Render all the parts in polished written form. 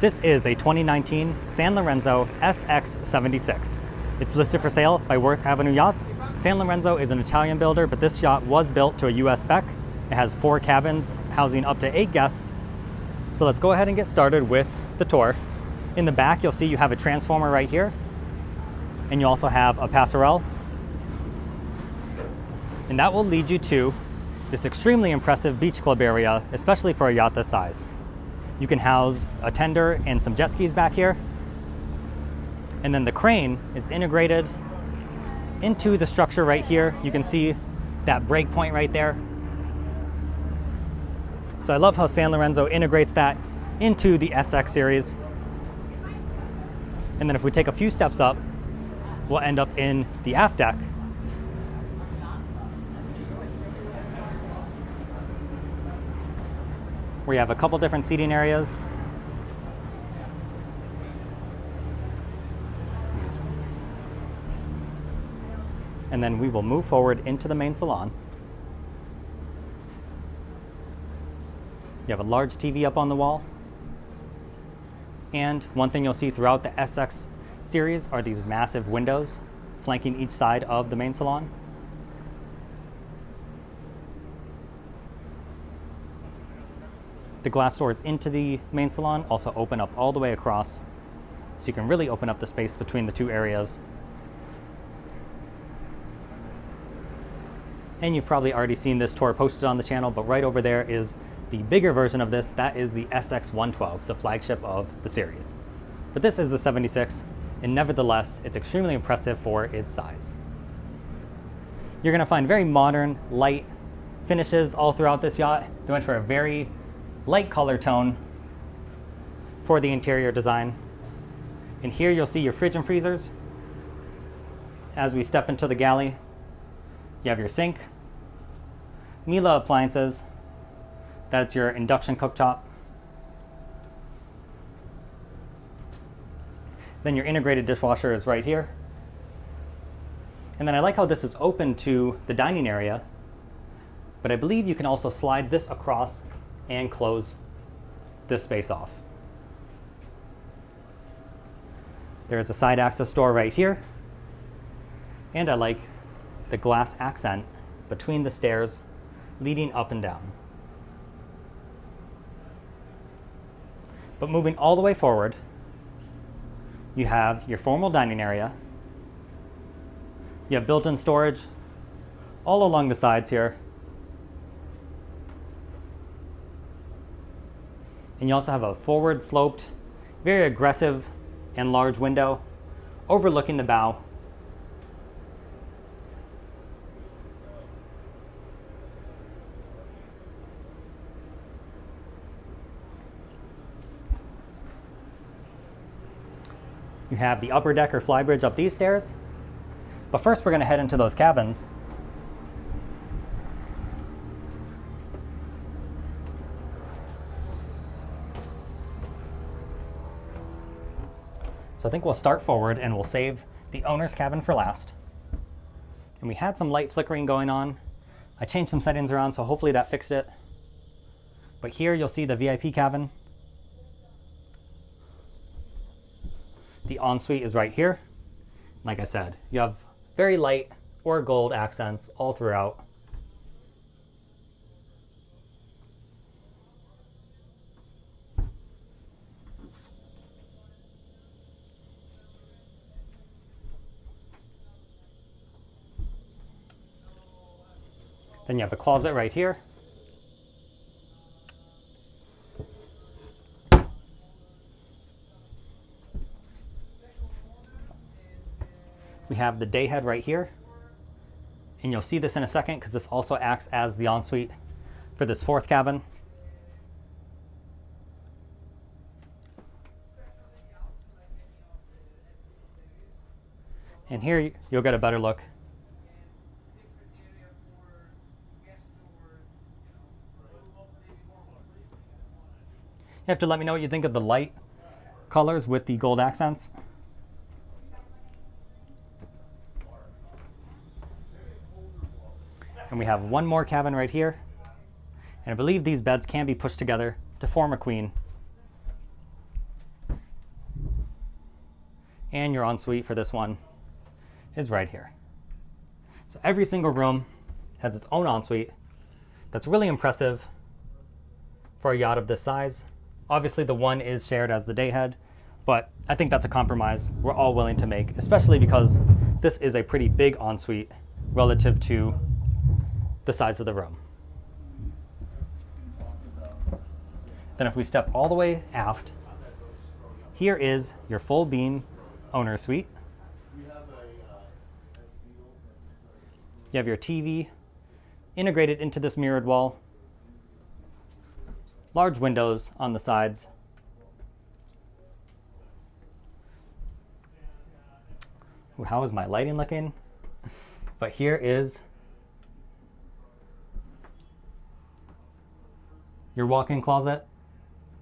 This is a 2019 Sanlorenzo SX76. It's listed for sale by Worth Avenue Yachts. Sanlorenzo is an Italian builder, but this yacht was built to a US spec. It has 4 cabins housing up to 8 guests. So let's go ahead and get started with the tour. In the back, you'll see you have a transformer right here, and you also have a passerelle. And that will lead you to this extremely impressive beach club area, especially for a yacht this size. You can house a tender and some jet skis back here. And then the crane is integrated into the structure right here. You can see that break point right there. So I love how Sanlorenzo integrates that into the SX series. And then if we take a few steps up, we'll end up in the aft deck. Where you have a couple different seating areas. And then we will move forward into the main salon. You have a large TV up on the wall. And one thing you'll see throughout the SX series are these massive windows flanking each side of the main salon. The glass doors into the main salon also open up all the way across, so you can really open up the space between the two areas. And you've probably already seen this tour posted on the channel, but right over there is the bigger version of this. That is the SX112, the flagship of the series. But this is the 76, and nevertheless, it's extremely impressive for its size. You're gonna find very modern, light finishes all throughout this yacht. They went for a very light color tone for the interior design. And here you'll see your fridge and freezers. As we step into the galley, you have your sink, Miele appliances, that's your induction cooktop. Then your integrated dishwasher is right here. And then I like how this is open to the dining area, but I believe you can also slide this across and close this space off. There's a side access door right here. And I like the glass accent between the stairs leading up and down. But moving all the way forward, you have your formal dining area. You have built-in storage all along the sides here. And you also have a forward sloped, very aggressive and large window overlooking the bow. You have the upper deck or flybridge up these stairs. But first we're going to head into those cabins. So I think we'll start forward and we'll save the owner's cabin for last. And we had some light flickering going on. I changed some settings around, so hopefully that fixed it. But here you'll see the VIP cabin. The ensuite is right here. Like I said, you have very light or gold accents all throughout. Then you have a closet right here. We have the day head right here. And you'll see this in a second because this also acts as the ensuite for this 4th cabin. And here you'll get a better look. You have to let me know what you think of the light colors with the gold accents. And we have one more cabin right here. And I believe these beds can be pushed together to form a queen. And your ensuite for this one is right here. So every single room has its own ensuite. That's really impressive for a yacht of this size. Obviously the one is shared as the dayhead, but I think that's a compromise we're all willing to make, especially because this is a pretty big ensuite relative to the size of the room. Then if we step all the way aft, here is your full beam owner suite. You have your TV integrated into this mirrored wall. Large windows on the sides. Ooh, how is my lighting looking? But here is your walk-in closet.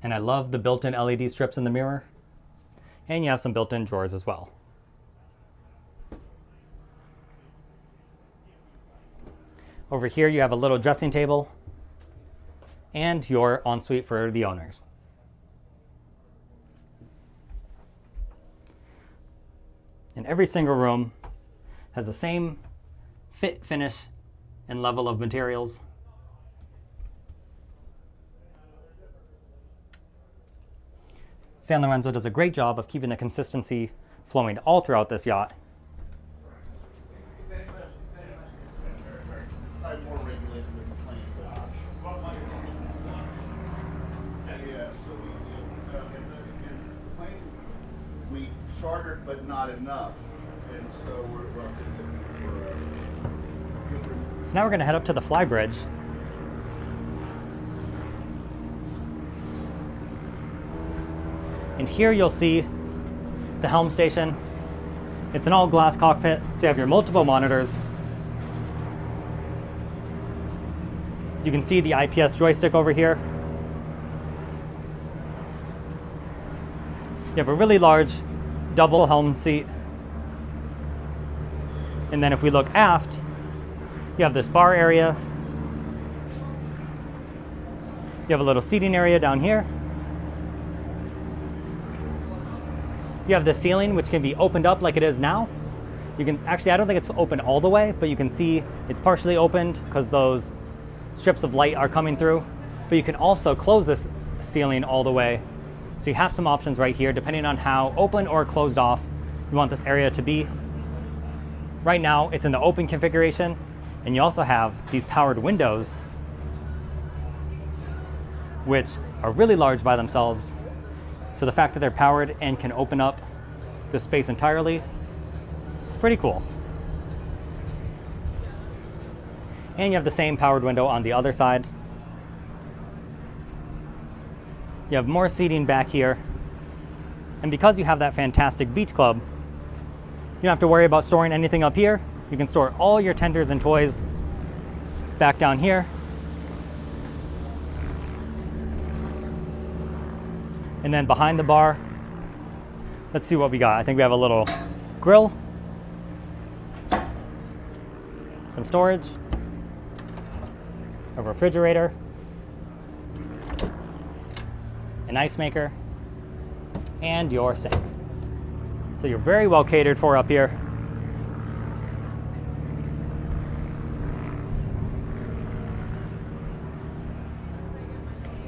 And I love the built-in LED strips in the mirror. And you have some built-in drawers as well. Over here you have a little dressing table and your ensuite for the owners. And every single room has the same fit, finish, and level of materials. Sanlorenzo does a great job of keeping the consistency flowing all throughout this yacht. We chartered, but not enough, and so we're looking for different. So now we're going to head up to the flybridge. And here you'll see the helm station. It's an all-glass cockpit, so you have your multiple monitors. You can see the IPS joystick over here. You have a really large double helm seat. And then if we look aft, you have this bar area. You have a little seating area down here. You have the ceiling, which can be opened up like it is now. You can actually, I don't think it's open all the way, but you can see it's partially opened because those strips of light are coming through. But you can also close this ceiling all the way. So you have some options right here, depending on how open or closed off you want this area to be. Right now, it's in the open configuration, and you also have these powered windows, which are really large by themselves. So the fact that they're powered and can open up this space entirely, it's pretty cool. And you have the same powered window on the other side. You have more seating back here. And because you have that fantastic beach club, you don't have to worry about storing anything up here. You can store all your tenders and toys back down here. And then behind the bar, let's see what we got. I think we have a little grill, some storage, a refrigerator, an ice maker, and your sink. So you're very well catered for up here.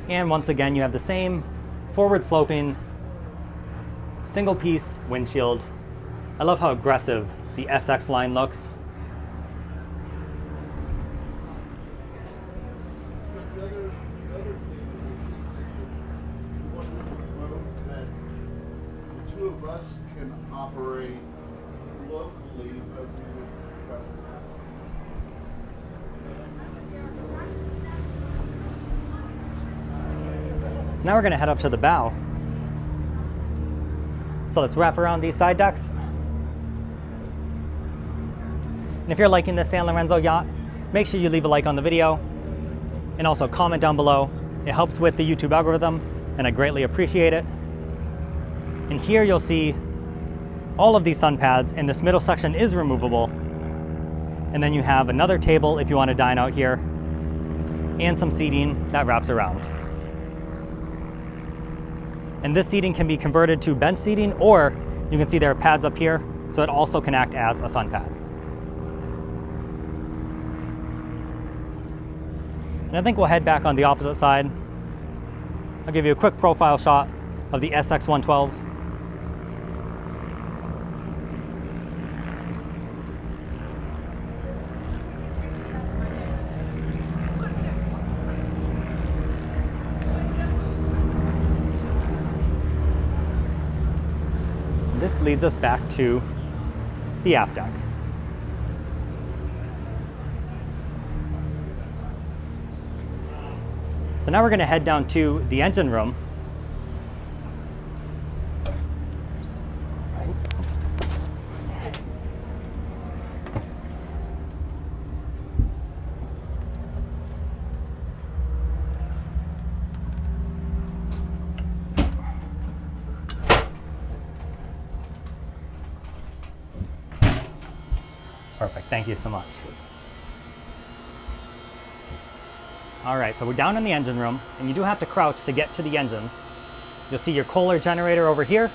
And once again, you have the same forward sloping single piece windshield. I love how aggressive the SX line looks. The two of us can operate locally, but So now we're going to head up to the bow. So let's wrap around these side decks. And if you're liking this Sanlorenzo yacht, make sure you leave a like on the video and also comment down below. It helps with the YouTube algorithm and I greatly appreciate it. And here you'll see all of these sun pads, and this middle section is removable. And then you have another table if you want to dine out here and some seating that wraps around. And this seating can be converted to bench seating, or You can see there are pads up here, so it also can act as a sun pad. And I think we'll head back on the opposite side. I'll give you a quick profile shot of the SX112. This leads us back to the aft deck. So now we're going to head down to the engine room. Perfect, thank you so much. All right, so we're down in the engine room, and you do have to crouch to get to the engines. You'll see your Kohler generator over here,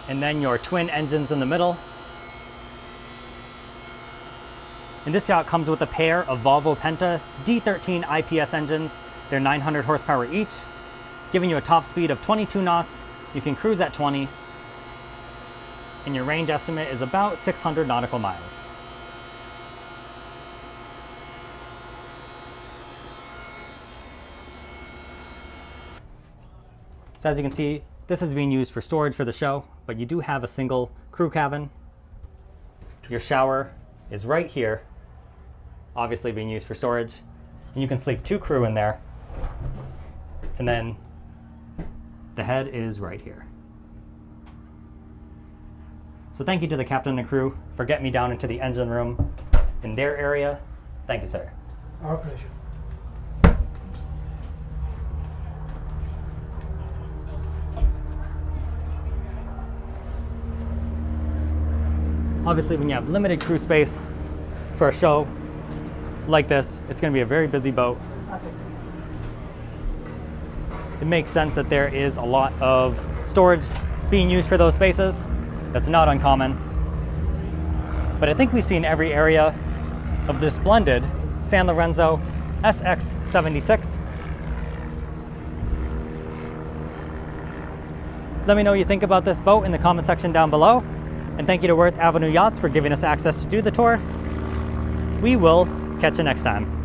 and then your twin engines in the middle. And this yacht comes with a pair of Volvo Penta D13 IPS engines. They're 900 horsepower each, giving you a top speed of 22 knots. You can cruise at 20, and your range estimate is about 600 nautical miles. So as you can see, this is being used for storage for the show, but you do have a single crew cabin. Your shower is right here, obviously being used for storage. And you can sleep 2 crew in there. And then the head is right here. So thank you to the captain and crew for getting me down into the engine room in their area. Thank you, sir. Our pleasure. Obviously, when you have limited crew space for a show like this, it's going to be a very busy boat. It makes sense that there is a lot of storage being used for those spaces. That's not uncommon. But I think we've seen every area of this splendid Sanlorenzo SX76. Let me know what you think about this boat in the comment section down below. And thank you to Worth Avenue Yachts for giving us access to do the tour. We will catch you next time.